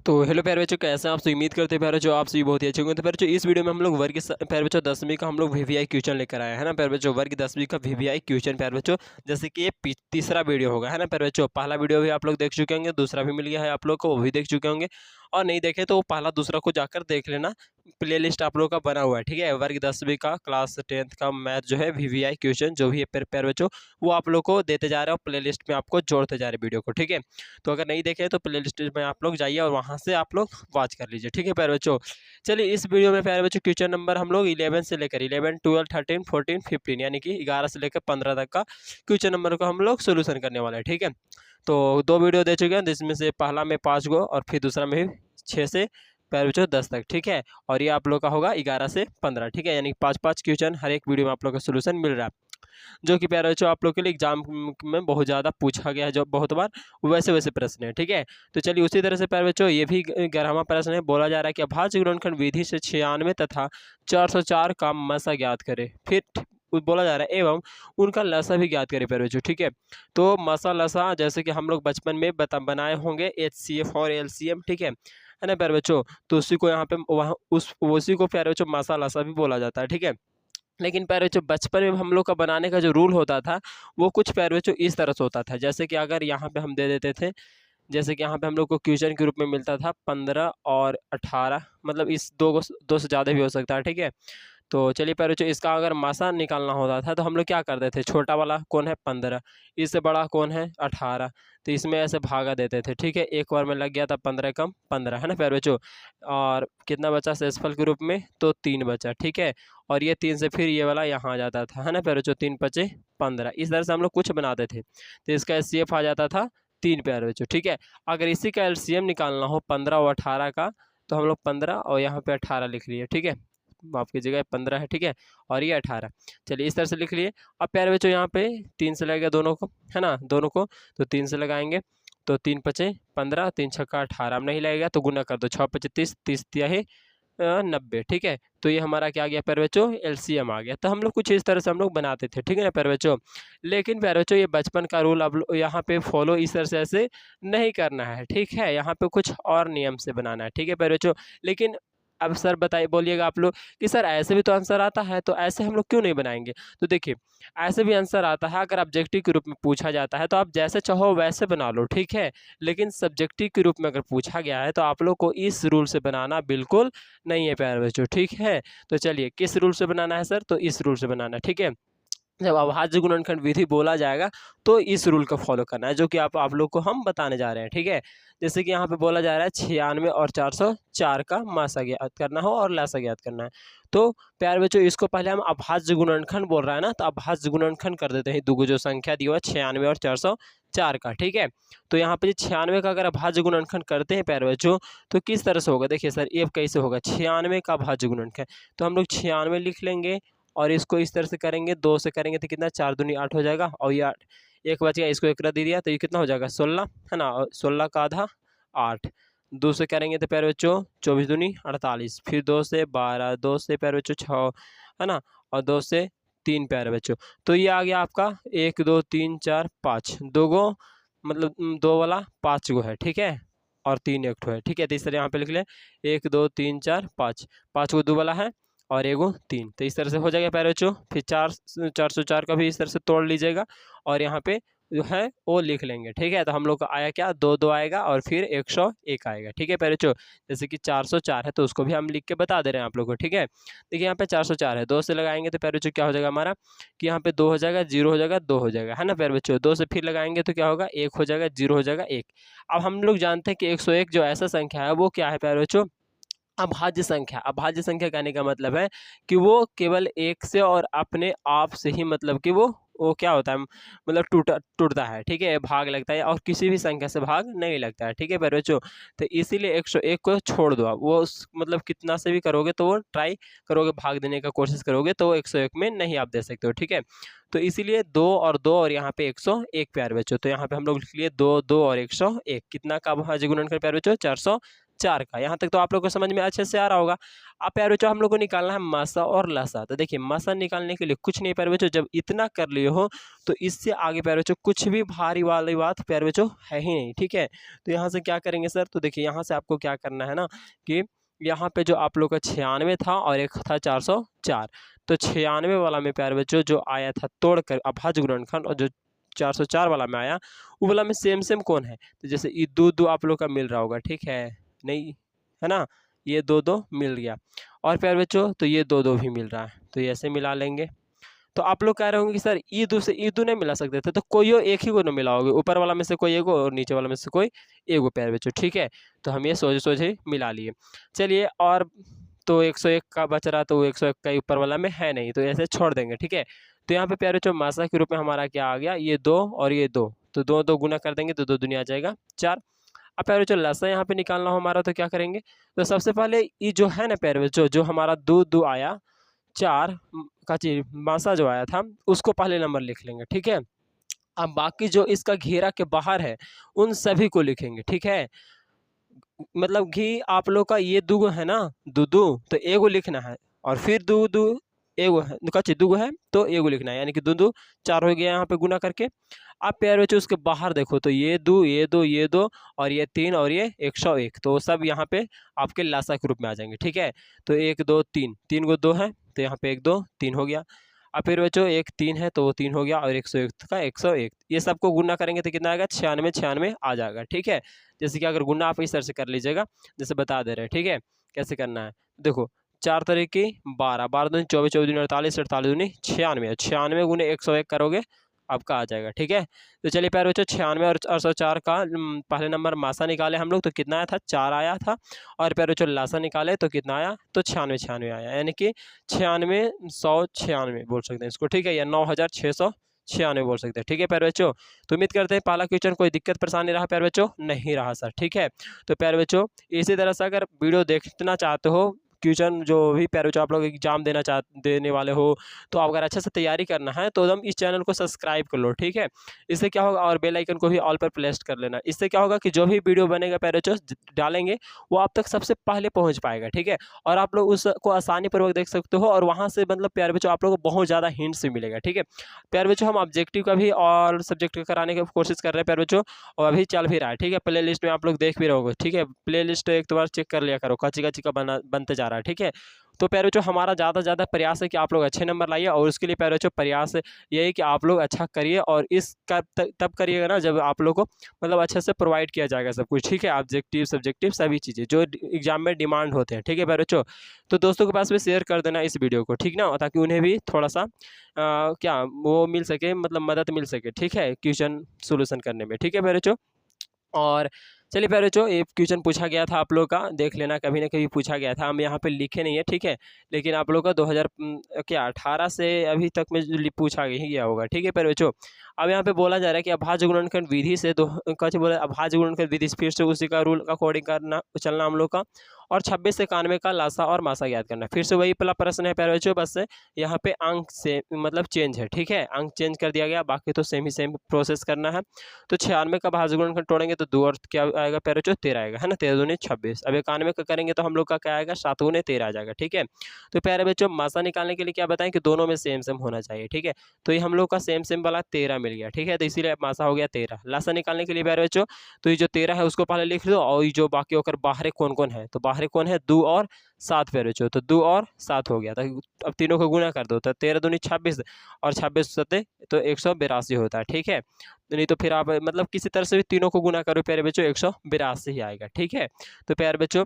तो हेलो प्यारे बच्चों, कैसे हैं आप? तो उम्मीद करते हैं प्यारे बच्चों आप सभी बहुत ही अच्छे होंगे। तो प्यारे बच्चों इस वीडियो में हम लोग वर्ग प्यारे बच्चों 10वीं का हम लोग वीवीआई क्वेश्चन लेकर आए हैं ना प्यारे बच्चों। वर्ग 10वीं का वीवीआई क्वेश्चन प्यारे बच्चों, जैसे कि ये तीसरा वीडियो होगा है ना प्यारे बच्चों। पहला वीडियो भी आप लोग देख चुके होंगे, दूसरा भी मिल गया है आप लोग को, वो भी देख चुके होंगे। और नहीं देखे तो पहला दूसरा को जाकर देख लेना, प्लेलिस्ट आप लोग का बना हुआ है, ठीक है। वर्ग 10वीं का क्लास 10th का मैथ जो है वीवीआई क्वेश्चन जो भी है प्यारे बच्चों, वो आप लोग को देते जा रहे हो, प्लेलिस्ट में आपको जोड़ते जा रहे वीडियो को, ठीक है। तो अगर नहीं देखे तो प्लेलिस्ट में आप लोग जाइए और वहाँ से आप लोग वॉच कर लीजिए, ठीक है प्यारे बच्चों। चलिए इस वीडियो में प्यारे बच्चों क्वेश्चन नंबर हम लोग 11 से लेकर 11, 12, 13, 14, 15 यानी कि 11 से लेकर 15 तक का क्वेश्चन नंबर को हम लोग सोल्यूशन करने वाले हैं, ठीक है। तो 2 वीडियो दे चुके हैं, जिसमें से पहला में 5 गो और फिर दूसरा में 6 से प्यारे बच्चों 10 तक, ठीक है। और ये आप लोग का होगा 11 से 15, ठीक है। यानी 5-5 क्वेश्चन हर एक वीडियो में आप लोग का सोल्यूशन मिल रहा है, जो कि प्यारे बच्चों आप लोग के लिए एग्जाम में बहुत ज़्यादा पूछा गया है, जो बहुत बार वैसे वैसे प्रश्न है, ठीक है। तो चलिए उसी तरह से प्यारे बच्चों ये भी 11वां प्रश्न है। बोला जा रहा है कि अभाज्य गुणनखंड विधि से 96 तथा 404 का मसा ज्ञात करें। फिर बोला जा रहा है एवं उनका लसा भी ज्ञात करें प्यारे बच्चों, ठीक है। तो मसा लसा जैसे कि हम लोग बचपन में बनाए होंगे HCF और LCM, ठीक है ना प्यारे बच्चों। तो उसी को यहाँ पे वहाँ उसी को प्यारे बच्चों मसा लसा भी बोला जाता है, ठीक है। लेकिन प्यारे बच्चों बचपन में हम लोग का बनाने का जो रूल होता था, वो कुछ प्यारे बच्चों इस तरह से होता था। जैसे कि अगर यहाँ पे हम दे देते थे, जैसे कि यहाँ पे हम लोग को क्वेश्चन के रूप में मिलता था 15 और 18, मतलब इस दो से ज़्यादा भी हो सकता है, ठीक है। तो चलिए प्यारे बच्चों इसका अगर मासा निकालना होता था तो हम लोग क्या करते थे, छोटा वाला कौन है 15, इससे बड़ा कौन है 18, तो इसमें ऐसे भागा देते थे, ठीक है। एक बार में लग गया था 15 कम 15, है ना प्यारे बच्चों। और कितना बचा शेषफल के रूप में, तो 3 बचा, ठीक है। और ये 3 से फिर ये वाला यहाँ आ जाता था, है ना प्यारे बच्चों। 3 पचे 15, इस तरह से हम लोग कुछ बनाते थे, तो इसका HCF आ जाता था 3 प्यारे बच्चों, ठीक है। अगर इसी का LCM निकालना हो 15 और 18 का, तो हम लोग 15 और यहाँ पे 18 लिख लिए, ठीक है। माफ कीजिएगा 15 है, ठीक है। और ये 18, चलिए इस तरह से लिख लिए। अब प्यारे बच्चों यहाँ पे 3 से लगेगा दोनों को, है ना, दोनों को, तो 3 से लगाएंगे, तो 3 पचे 15, 3 छक्का 18, अब नहीं लगेगा तो गुना कर दो, 6 पचे 30, 30 तिया है 90, ठीक है। तो ये हमारा क्या आ गया प्यारे बच्चों, LCM आ गया। तो हम लोग कुछ इस तरह से हम लोग बनाते थे, ठीक है ना प्यारे बच्चों। लेकिन प्यारे बच्चों ये बचपन का रूल अब यहाँ पे फॉलो इस तरह से ऐसे नहीं करना है, ठीक है। यहाँ पे कुछ और नियम से बनाना है, ठीक है प्यारे बच्चों। लेकिन अब सर बताइए, बोलिएगा आप लोग कि सर ऐसे भी तो आंसर आता है, तो ऐसे हम लोग क्यों नहीं बनाएंगे। तो देखिए ऐसे भी आंसर आता है, अगर ऑब्जेक्टिव के रूप में पूछा जाता है तो आप जैसे चाहो वैसे बना लो, ठीक है। लेकिन सब्जेक्टिव के रूप में अगर पूछा गया है तो आप लोग को इस रूल से बनाना बिल्कुल नहीं है प्यारे बच्चों, ठीक है। तो चलिए किस रूल से बनाना है सर, तो इस रूल से बनाना है, ठीक है। जब अभाज्य गुणनखंड विधि बोला जाएगा तो इस रूल को फॉलो करना है, जो कि आप लोग को हम बताने जा रहे हैं, ठीक है। जैसे कि यहाँ पे बोला जा रहा है 96 और 404 का मासा ज्ञात करना हो और लसा ज्ञात करना है। तो प्यारे बच्चों इसको पहले हम अभाज्य गुणनखंड बोल रहा है ना, तो अभाज्य गुणनखंड कर देते हैं। दुगो जो संख्या दी हुआ 96 और 404 का, ठीक है। तो यहाँ पे 96 का अगर अभाज्य गुणनखंड करते हैं प्यारे बच्चों, तो किस तरह से होगा, देखिए सर ये कैसे होगा 96 का अभाज्य गुणनखंड। तो हम लोग 96 लिख लेंगे और इसको इस तरह से करेंगे, 2 से करेंगे तो कितना 4 दूनी 8 हो जाएगा, और ये 8 एक बच गया, इसको 1 दे दिया तो ये कितना हो जाएगा 16, है ना। और 16 का आधा 8, 2 से करेंगे तो प्यारे बच्चों 24 दूनी 48, फिर 2 से 12, 2 से प्यारे बच्चों 6, है ना, और 2 से 3 प्यारे बच्चों। तो ये आ गया आपका 1 2 3 4 5, 2 गो मतलब 2 वाला 5 गो है, ठीक है। और 3 एक ठो है, ठीक है। तो इस तरह यहाँ पे लिख ले 1 2 3 4 5, 5 गो 2 वाला है और एगो 3, तो इस तरह से हो जाएगा प्यारे बच्चों। फिर 404 का भी इस तरह से तोड़ लीजिएगा और यहाँ पे जो है वो लिख लेंगे, ठीक है। तो हम लोग का आया क्या 2 2 आएगा और फिर 101 आएगा, ठीक है प्यारे बच्चों। जैसे कि 404 है तो उसको भी हम लिख के बता दे रहे हैं आप लोग को, ठीक है। देखिए यहाँ पे 404 है, 2 से लगाएंगे तो प्यारे बच्चों क्या हो जाएगा हमारा कि यहाँ पे 2 हो जाएगा, 0 हो जाएगा, 2 हो जाएगा, है ना प्यारे बच्चों। 2 से फिर लगाएंगे तो क्या होगा 1 हो जाएगा, 0 हो जाएगा 1। अब हम लोग जानते हैं कि 101 जो ऐसा संख्या है वो क्या है प्यारे बच्चों, अभाज्य संख्या। अभाज्य संख्या कहने का मतलब है कि वो केवल एक से और अपने आप से ही, मतलब कि वो क्या होता है, मतलब टूटता है, ठीक है, भाग लगता है और किसी भी संख्या से भाग नहीं लगता है, ठीक है प्यारे बच्चों। तो इसीलिए 101 को छोड़ दो आप, वो मतलब कितना से भी करोगे तो वो ट्राई करोगे भाग देने का कोशिश करोगे तो 101 में नहीं आप दे सकते हो, ठीक है। तो इसीलिए 2 और 2 और यहाँ पे 101 प्यारे बच्चों। तो यहाँ पे हम लोग लिख लिए 2 2 और 101, कितना का अभाज्य गुणनखंड प्यारे बच्चों 404 4 का। यहाँ तक तो आप लोग को समझ में अच्छे से आ रहा होगा। अब प्यारे बच्चों हम लोग को निकालना है मासा और लासा। तो देखिए मासा निकालने के लिए कुछ नहीं प्यारे बच्चों, जब इतना कर लिए हो तो इससे आगे प्यारे बच्चों कुछ भी भारी वाली बात प्यारे बच्चों है ही नहीं, ठीक है। तो यहाँ से क्या करेंगे सर, तो देखिए यहाँ से आपको क्या करना है ना कि यहाँ पे जो आप लोग का 96 था और एक था 404, तो 96 वाला में प्यारे बच्चों जो आया था तोड़कर अभाज्य गुणनखंड, और जो 404 वाला में आया वो वाला में सेम सेम कौन है, तो जैसे ये दो दो आप लोग का मिल रहा होगा, ठीक है, नहीं है ना, ये दो दो मिल गया, और प्यारे बच्चों तो ये दो दो भी मिल रहा है, तो ये ऐसे मिला लेंगे। तो आप लोग कह रहे होंगे कि सर ईदू से ईदू नहीं मिला सकते थे, तो कोई एक ही को नहीं मिला होगा, ऊपर वाला में से कोई एक और नीचे वाला में से कोई एक प्यारे बच्चों, ठीक है। तो हम ये सोचे सोचे मिला लिए। चलिए, और तो 101 का बच रहा, तो वो 101 का ऊपर वाला में है नहीं, तो ऐसे छोड़ देंगे, ठीक है। तो यहाँ पे प्यारे बच्चों मासा के रूप में हमारा क्या आ गया, ये 2 और ये 2, तो 2 2 गुना कर देंगे तो 2 दुनिया आ जाएगा 4। अब प्यारे बच्चों लसा यहाँ पे निकालना हो हमारा, तो क्या करेंगे, तो सबसे पहले ये जो है ना प्यारे बच्चों, जो हमारा 2 2 आया 4 का चीज मासा जो आया था उसको पहले नंबर लिख लेंगे, ठीक है। अब बाकी जो इसका घेरा के बाहर है उन सभी को लिखेंगे, ठीक है। मतलब घी आप लोग का ये दुगो है ना, दूधू, तो एगो लिखना है, और फिर दूधू एगो है, कच्ची दुगो है तो एगो लिखना है, यानी कि दूधू 4 हो गया यहाँ पे गुना करके। आप प्यारे बच्चों उसके बाहर देखो, तो ये 2 ये 2 ये 2 और ये 3 और ये 101, तो सब यहाँ पे आपके लासा के रूप में आ जाएंगे, ठीक है। तो 1 2 3, 3 गो 2 है, तो यहाँ पे 1 2 3 हो गया। अब फिर बच्चों 1 3 है तो वो 3 हो गया, और 101 का 101, ये सबको गुना करेंगे तो कितना आएगा, 96 96 आ जाएगा, ठीक है। जैसे कि अगर गुना आप इस तरह से कर लीजिएगा, जैसे बता दे रहे हैं, ठीक है, कैसे करना है। देखो 4 तारीख की 12 12 दूनी 24 24 दूनी 48 48 दूनी 96, 96 गुने 101 करोगे आपका आ जाएगा, ठीक है। तो चलिए प्यारे बच्चों 96 और 104 का पहले नंबर मासा निकाले हम लोग, तो कितना आया था, 4 आया था, और प्यारे बच्चों लासा निकाले तो कितना आया, तो 96 96 आया, यानी कि 96 196 बोल सकते हैं इसको, ठीक है, या 9696 बोल सकते हैं, ठीक है प्यारे बच्चों। तो उम्मीद करते हैं पहला क्वेश्चन कोई दिक्कत परेशानी रहा प्यारे बच्चों, नहीं रहा सर, ठीक है। तो प्यारे बच्चों इसी तरह से अगर वीडियो देखना चाहते हो, क्वेश्चन जो भी प्यारे बच्चों आप लोग एग्जाम देने वाले हो, तो अगर अच्छे से तैयारी करना है तो एकदम इस चैनल को सब्सक्राइब कर लो, ठीक है। इससे क्या होगा, और बेल आइकन को भी ऑल पर प्लेस कर लेना, इससे क्या होगा कि जो भी वीडियो बनेगा प्यारे बच्चों डालेंगे वो आप तक सबसे पहले पहुंच पाएगा, ठीक है। और आप लोग उसको आसानी पूर्वक देख सकते हो, और वहाँ से मतलब प्यारे बच्चों आप लोग को बहुत ज़्यादा हिंट्स भी मिलेगा, ठीक है। प्यारे बच्चों हम ऑब्जेक्टिव का भी और सब्जेक्ट का कराने की कोशिश कर रहे हैं प्यारे बच्चों, और अभी चल भी रहा है, ठीक है। प्ले लिस्ट में आप लोग देख भी रहोगे, ठीक है, प्ले लिस्ट एक तो बार चेक कर लिया करो, कच्ची कच्ची का बनते जा रहा है, ठीक है। तो प्यारे बच्चों हमारा ज़्यादा से ज़्यादा प्रयास है कि आप लोग अच्छे नंबर लाइए, और उसके लिए प्यारे बच्चों प्रयास ये है कि आप लोग अच्छा करिए, और इस तब करिएगा ना जब आप लोग को मतलब अच्छे से प्रोवाइड किया जाएगा सब कुछ, ठीक है, ऑब्जेक्टिव सब्जेक्टिव सभी चीज़ें जो एग्जाम में डिमांड होते हैं, ठीक है प्यारे बच्चों। तो दोस्तों के पास भी शेयर कर देना इस वीडियो को, ठीक ना, ताकि उन्हें भी थोड़ा सा क्या वो मिल सके, मतलब मदद मिल सके, ठीक है, क्वेश्चन सोल्यूशन करने में, ठीक है प्यारे बच्चों। और चलिए प्यारे बच्चों एक क्वेश्चन पूछा गया था आप लोग का, देख लेना, कभी ना कभी पूछा गया था, हम यहाँ पे लिखे नहीं है, ठीक है, लेकिन आप लोग का 2018 से अभी तक में पूछा ही गया होगा, ठीक है प्यारे बच्चों। अब यहाँ पे बोला जा रहा है कि अभाज्य गुणनखंड विधि से कैसे बोला, अभाज्य गुणनखंड विधि से फिर से उसी का रूल अकॉर्डिंग करना चलना हम लोग का, और 26 से 91 का लासा और मासा याद करना। फिर से वही पहला प्रश्न है प्यारे बच्चों, बस यहाँ पे अंक से मतलब चेंज है, ठीक है, अंक चेंज कर दिया गया, बाकी तो सेम ही सेम प्रोसेस करना है। तो 96 का भाज्य गुणनखंड तोड़ेंगे तो 2 और क्या आएगा प्यारे बच्चों, 13 आएगा, है ना, 13 दूनी 26। अब 91 का करेंगे तो हम लोग का क्या आएगा, 7 गुने 13 आ जाएगा, ठीक है। तो प्यारे बच्चों मासा निकालने के लिए क्या बताएं कि दोनों में सेम सेम होना चाहिए, ठीक है। तो ये हम लोग का सेम सेम वाला 13 मिल गया, ठीक है, तो इसीलिए मासा हो गया 13। लासा निकालने के लिए प्यारे बच्चों तो ये जो 13 है उसको पहले लिख दो, और ये जो बाकी होकर बाहर कौन कौन है, तो बाहर कौन है, 2 और 7 प्यारे बच्चों, तो 2 और 7 हो गया। तो अब तीनों को गुना कर दो, तो 13 दूनी 26 और 26 सत्ते तो 182 होता है, ठीक है। नहीं तो फिर आप मतलब किसी तरह से भी तीनों को गुना करो प्यारे बच्चों, 182 ही आएगा, ठीक है। तो प्यारे बच्चों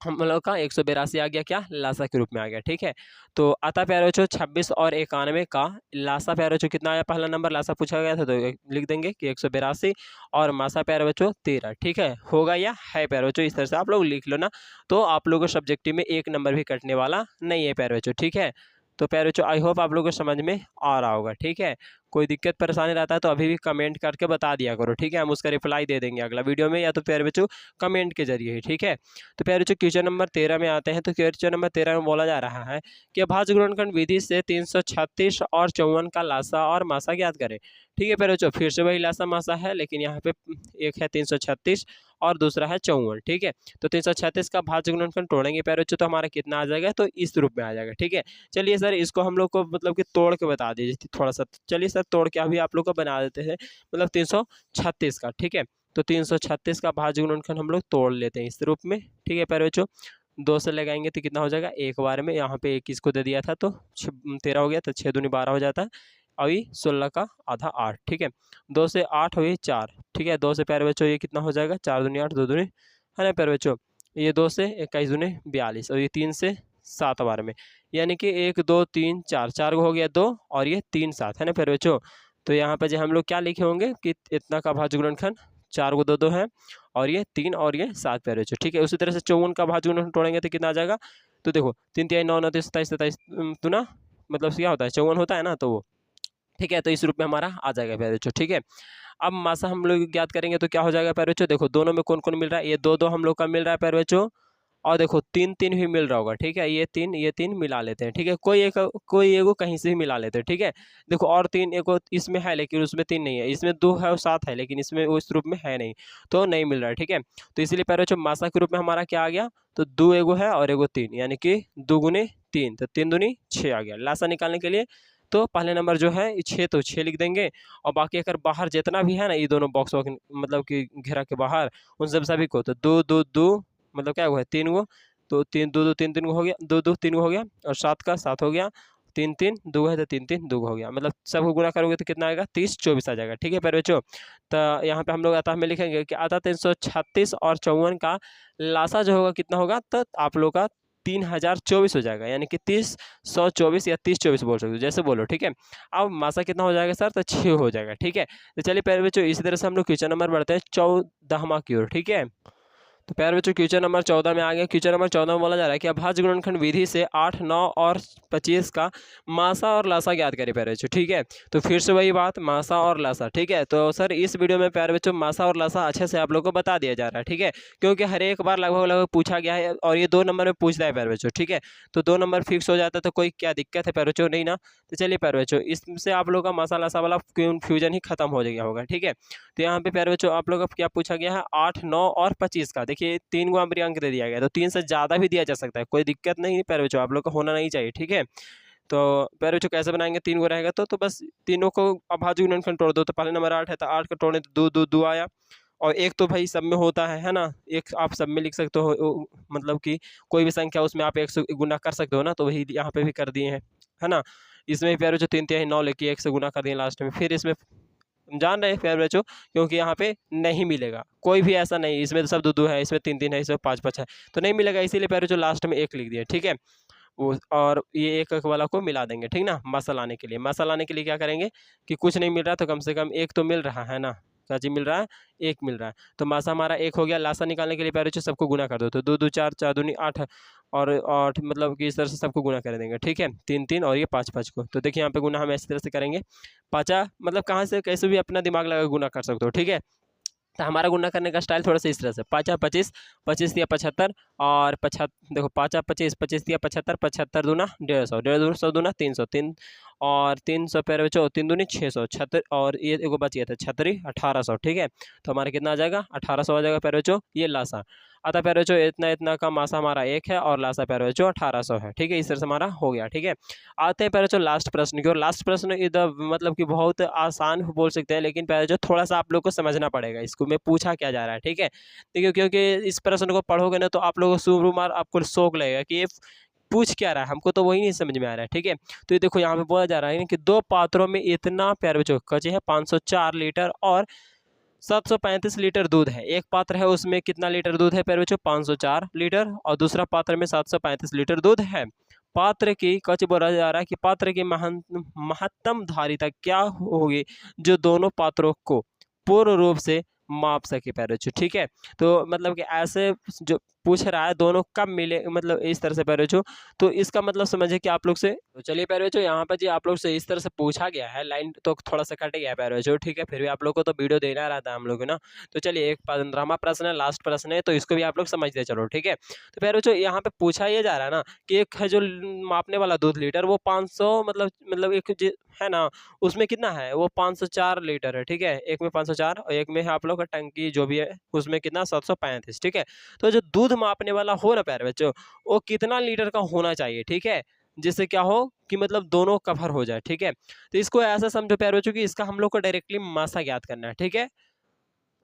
हम लोग का 182 आ गया, क्या लासा के रूप में आ गया, ठीक है। तो आता प्यारे बच्चों 26 और 91 का लासा प्यारे बच्चों कितना आया, पहला नंबर लासा पूछा गया था, तो लिख देंगे कि 182, और मासा प्यारे बच्चों 13, ठीक है, होगा या है प्यारे बच्चों, इस तरह से आप लोग लिख लो ना, तो आप लोगों को सब्जेक्टिव में 1 नंबर भी कटने वाला नहीं है प्यारे बच्चों, ठीक है। तो प्यारे बच्चों आई होप आप लोगों को समझ में आ रहा होगा, ठीक है। कोई दिक्कत परेशानी रहता है तो अभी भी कमेंट करके बता दिया करो, ठीक है। हम उसका रिप्लाई दे देंगे अगला वीडियो में, या तो प्यारे बच्चों कमेंट के जरिए ही, ठीक है। तो प्यारे बच्चों क्वेश्चन नंबर 13 में आते हैं। तो क्वेश्चन नंबर 13 में बोला जा रहा है कि अभाज्य गुणनखंड विधि से 336 और 54 का लासा और मासा ज्ञात करें, ठीक है। प्यारे बच्चों फिर से वही लासा मासा है, लेकिन यहाँ पे एक है 336 और दूसरा है 54, ठीक है। तो 336 का भाज्य गुणनखंड तोड़ेंगे प्यारे बच्चों तो हमारा कितना आ जाएगा, तो इस रूप में आ जाएगा, ठीक है। चलिए सर इसको हम लोग को मतलब कि तोड़ के बता दीजिए थोड़ा सा। चलिए सर तोड़ के अभी आप लोग को बना देते हैं, मतलब 336 का, ठीक है। तो 336 का भाज्य गुणनखंड हम लोग तोड़ लेते हैं इस रूप में, ठीक है प्यारे बच्चों। 2 से लगाएंगे तो कितना हो जाएगा, एक बार में यहाँ पे 21 को दे दिया था तो 13 हो गया, तो 6 दूनी 12 हो जाता है। अभी 16 का आधा 8, ठीक है। 2 से 8 हुई 4, ठीक है। 2 से प्यारे बच्चों ये कितना हो जाएगा, 4 दूनी 8, 2 दूनी है ना प्यारे बच्चों। ये 2 से 21 दूनी 42 और ये 3 से 7 बार में, यानी कि 1 2 3 4, 4 हो गया 2 और ये 3 7 है ना प्यारे बच्चों। तो यहाँ पे जो हम लोग क्या लिखे होंगे कि इतना का भाज्य गुणनखंड 4 को 2 2 है और ये 3 और ये 7 प्यारे बच्चों, ठीक है। उसी तरह से 54 का भाज्य गुणनखंड तोड़ेंगे तो कितना आ जाएगा, तो देखो 3 3 9 9 27 27 तो ना मतलब क्या होता है 54 होता है ना, तो वो ठीक है। तो इस रूप में हमारा आ जाएगा प्यारे बच्चों, ठीक है। अब मासा हम लोग ज्ञात करेंगे तो क्या हो जाएगा प्यारे बच्चों, देखो दोनों में कौन कौन मिल रहा है, ये 2 2 हम लोग का मिल रहा है प्यारे बच्चों, और देखो 3 3 भी मिल रहा होगा, ठीक है। ये तीन मिला लेते हैं, ठीक है। कोई एगो कहीं से भी मिला लेते हैं, ठीक है। देखो और 3 एगो इसमें है लेकिन उसमें 3 नहीं है, इसमें 2 है और 7 है लेकिन इसमें वो इस रूप में है नहीं, तो नहीं मिल रहा है, ठीक है। तो इसीलिए प्यारे बच्चों मासा के रूप में हमारा क्या आ गया, तो 2 एगो है और एगो 3, यानी कि 2 गुने 3, तो 3 दूनी 6 आ गया। लासा निकालने के लिए तो पहले नंबर जो है 6, तो 6 लिख देंगे, और बाकी अगर बाहर जितना भी है ना ये दोनों बॉक्स मतलब कि घेरा के बाहर उन सब सभी को, तो 2 2 2 मतलब क्या हुआ है 3 गो, तो 3 2 2 3 3 गो हो गया, 2 2 3 गो हो गया, और 7 का 7 हो गया, 3 3 2 है तो 3 3 2 हो गया, मतलब सबको गुणा करोगे तो कितना आएगा 30 24 आ जाएगा, ठीक है प्यारे बच्चों। तो यहाँ पे हम लोग अतः में लिखेंगे कि अतः 336 और 54 का लासा जो होगा कितना होगा, तो आप लोग का 3024 हो जाएगा, यानी कि 30 124 या 30 24 बोल सकते हो, जैसे बोलो, ठीक है। अब मासा कितना हो जाएगा सर, तो 6 हो जाएगा, ठीक है। तो चलिए प्यारे बच्चों इसी तरह से हम लोग क्वेश्चन नंबर बढ़ते हैं 14वां की ओर, ठीक है। तो प्यारे बच्चों क्वेश्चन नंबर 14 में आ गया। क्वेश्चन नंबर 14 में बोला जा रहा है कि अभाज्य गुणनखंड विधि से 8 9 और 25 का मासा और लासा ज्ञात करें प्यारे बच्चों, ठीक है। तो फिर से वही बात, मासा और लासा, ठीक है। तो सर इस वीडियो में प्यारे बच्चों मासा और लासा अच्छे से आप लोग को बता दिया जा रहा है, ठीक है, क्योंकि हर एक बार लगभग लगभग पूछा गया है और ये 2 नंबर में पूछता है प्यारे बच्चों, ठीक है। तो 2 नंबर फिक्स हो जाता है तो कोई क्या दिक्कत है प्यारे बच्चों, नहीं ना। तो चलिए प्यारे बच्चों इससे आप लोग का मासा लासा वाला कन्फ्यूजन ही खत्म हो गया होगा, ठीक है। तो यहाँ पे प्यारे बच्चों आप लोग का क्या पूछा गया है, 8 9 और 25 का, देखिए 3 गो अंक दे दिया गया, तो 3 से ज़्यादा भी दिया जा सकता है, कोई दिक्कत नहीं है प्यारे बच्चों, आप लोग का होना नहीं चाहिए, ठीक है। तो प्यारे बच्चों कैसे बनाएंगे, 3 गो रहेगा तो बस तीनों को अभाज्य गुणनखंड तोड़ दो, तो पहले नंबर 8 है तो 8 को तोड़ने तो 2 2 2 आया, और एक तो भाई सब में होता है ना, एक आप सब में लिख सकते हो, मतलब कि कोई भी संख्या उसमें आप 1 से गुना कर सकते हो ना, तो वही यहाँ पे भी कर दिए हैं, है ना। इसमें भी प्यारे बच्चों 3 3 9 लेके 1 से गुना कर दिए लास्ट में, फिर इसमें जान रहे हैं प्यारे बच्चों, क्योंकि यहाँ पे नहीं मिलेगा कोई भी ऐसा नहीं, इसमें तो सब 2 2 है, इसमें 3 3 है, इसमें 5 5 है, तो नहीं मिलेगा, इसीलिए प्यारे बच्चों लास्ट में 1 लिख दिया, ठीक है। वो और ये 1 1 वाला को मिला देंगे, ठीक ना। मसा लाने के लिए, मसा लाने के लिए क्या करेंगे कि कुछ नहीं मिल रहा तो कम से कम 1 तो मिल रहा है ना, क्या चीज़ मिल रहा है, 1 मिल रहा है, तो मासा हमारा 1 हो गया। लासा निकालने के लिए प्यारे बच्चों सबको गुना कर दो, तो 2 2 4 4 दूनी 8 और 8 मतलब कि इस तरह से सबको गुना कर देंगे, ठीक है। 3 3 और ये 5 5 को, तो देखिए यहाँ पे गुना हम इस तरह से करेंगे, पाँचा मतलब कहाँ से कैसे भी अपना दिमाग लगा गुना कर सकते हो, ठीक है। तो हमारा गुना करने का स्टाइल थोड़ा सा इस तरह से, 5 25 25 दिया 75 और 75, देखो 5 25 25 दिया 75, 75 दूना 150, 150 दूना 300, 3 और 300 प्यारे बच्चों 3 दूनी 600, 76 और ये एगो बच गया था 36 1800, ठीक है। तो हमारा कितना आ जाएगा 1800 आ जाएगा प्यारे बच्चों, ये लासा। अतः प्यारे बच्चों इतना इतना का मासा हमारा 1 है और लासा प्यारे बच्चों 1800 है, ठीक है। इस तरह से हमारा हो गया, ठीक है। आते हैं प्यारे बच्चों लास्ट प्रश्न की ओर। लास्ट प्रश्न इधर मतलब कि बहुत आसान बोल सकते हैं, लेकिन प्यारे बच्चों थोड़ा सा आप लोग को समझना पड़ेगा इसको में पूछा क्या जा रहा है, ठीक है। देखिए क्योंकि इस प्रश्न को पढ़ोगे ना तो आप लोगों को शुरू आपको शौक लगेगा कि ये पूछ क्या रहा है, हमको तो वही नहीं समझ में आ रहा है, ठीक है। तो ये देखो यहाँ पे बोला जा रहा है कि 2 पात्रों में इतना प्यारे बच्चों कचे है 504 लीटर और 735 लीटर दूध है। एक पात्र है उसमें कितना लीटर दूध है प्यारे बच्चों 504 लीटर, और दूसरा पात्र में 735 लीटर दूध है। पात्र की कच बोला जा रहा है कि पात्र की महत्तम धारिता क्या होगी जो दोनों पात्रों को पूर्ण रूप से माप सके प्यारे बच्चों। ठीक है, तो मतलब कि ऐसे जो पूछ रहा है दोनों कब मिले, मतलब इस तरह से प्यारे बच्चों, तो इसका मतलब समझिए कि आप लोग से। तो चलिए प्यारे बच्चों, यहाँ पर जी आप लोग से इस तरह से पूछा गया है, लाइन तो थोड़ा सा कट गया है प्यारे बच्चों। ठीक है, फिर भी आप लोग को तो वीडियो देना रहता है हम लोग को ना। तो चलिए एक 15वां प्रश्न है, लास्ट प्रश्न है, तो इसको भी आप लोग समझते चलो। ठीक है, तो प्यारे बच्चों यहाँ पे पूछा ये जा रहा है ना कि एक है जो मापने वाला दूध लीटर, वो 500 मतलब एक है ना, उसमें कितना है, वो 504 लीटर है। ठीक है, एक में 504 और एक में है आप लोग का टंकी जो भी है उसमें कितना 735। ठीक है, तो जो दूध मापने वाला हो ना प्यारे बच्चों, वो कितना लीटर का होना चाहिए। ठीक है, जिससे क्या हो कि मतलब दोनों कवर हो जाए। ठीक है, तो इसको ऐसा समझो प्यारे बच्चों कि इसका हम लोग को डायरेक्टली मासा ज्ञात करना है। ठीक है,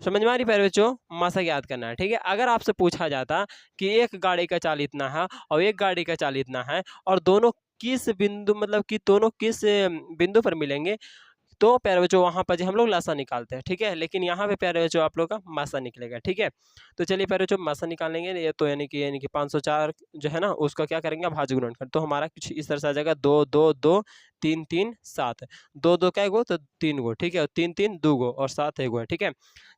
समझ में आ रही प्यारे बच्चों, मासा ज्ञात करना है। ठीक है, अगर आपसे पूछा जाता कि एक गाड़ी का चाल इतना है और एक गाड़ी का चाल इतना है और दोनों किस बिंदु, मतलब कि दोनों किस बिंदु पर मिलेंगे, तो प्यारे बच्चों वहाँ पर जो हम लोग लासा निकालते हैं। ठीक है, लेकिन यहाँ पे प्यारे बच्चों आप लोग का मासा निकलेगा। ठीक है, तो चलिए प्यारे बच्चों मासा निकालेंगे, ये तो यानी कि 504 जो है ना उसका क्या करेंगे, भाज्य गुणन कर, तो हमारा कुछ इस तरह से आ जाएगा 2 2 2 3 3 7, 2 2 क्या गो, तो 3 गो। ठीक है, 3 3 2 गो और 7 1 गो है। ठीक है,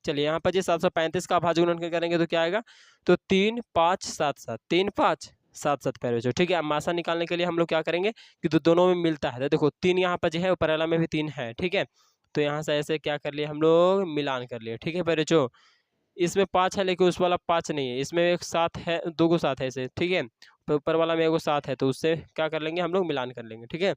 चलिए यहाँ पर जी 735 का भाज्य गुणन करेंगे तो क्या आएगा, तो 3 5 7 7, 3 5 7 7 प्यारे बच्चों। ठीक है, अब मासा निकालने के लिए हम लोग क्या करेंगे कि तो दोनों में मिलता है, तो देखो 3 यहाँ पर जो है ऊपर वाला में भी 3 है। ठीक है, तो यहाँ से ऐसे क्या कर लिए हम लोग, मिलान कर लिए। ठीक है प्यारे बच्चों, इसमें 5 है लेकिन उस वाला 5 नहीं है, इसमें एक 7 है, 2 गो 7 है ऐसे। ठीक है, तो ऊपर वाला में एगो 7 है, तो उससे क्या कर लेंगे हम लोग, मिलान कर लेंगे। ठीक है,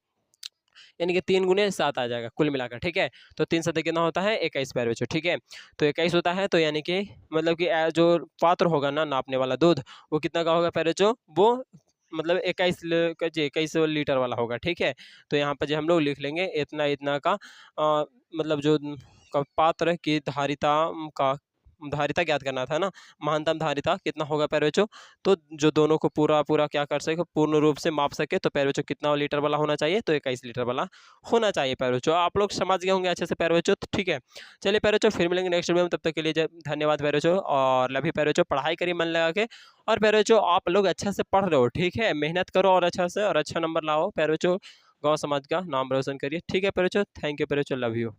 यानी कि 3 गुने 7 आ जाएगा कुल मिलाकर। ठीक है, तो 3 7 कितना होता है, 21 प्यारे बच्चों। ठीक है, तो 21 होता है, तो यानी कि मतलब कि जो पात्र होगा ना नापने वाला दूध, वो कितना का होगा प्यारे बच्चों, वो मतलब 21 लीटर वाला होगा। ठीक है, तो यहाँ पर जो हम लोग लिख लेंगे इतना इतना का मतलब जो पात्र की धारिता का धारिता ज्ञात करना था ना, महानतम धारिता कितना होगा प्यारे बच्चों, तो जो दोनों को पूरा पूरा क्या कर सके, पूर्ण रूप से माप सके, तो प्यारे बच्चों कितना लीटर वाला होना चाहिए, तो 21 लीटर वाला होना चाहिए प्यारे बच्चों। आप लोग समझ गए होंगे अच्छे से प्यारे बच्चों। तो ठीक है, चलिए प्यारे बच्चों फिर मिलेंगे नेक्स्ट वीडियो में, तब तक के लिए धन्यवाद प्यारे बच्चों, और लव यू प्यारे बच्चों। पढ़ाई करिए मन लगा के, और प्यारे बच्चों आप लोग अच्छे से पढ़ रहे हो। ठीक है, मेहनत करो और अच्छा से और अच्छा नंबर लाओ प्यारे बच्चों, गाँव समाज का नाम रोशन करिए। ठीक है प्यारे बच्चों, थैंक यू प्यारे बच्चों, लव यू।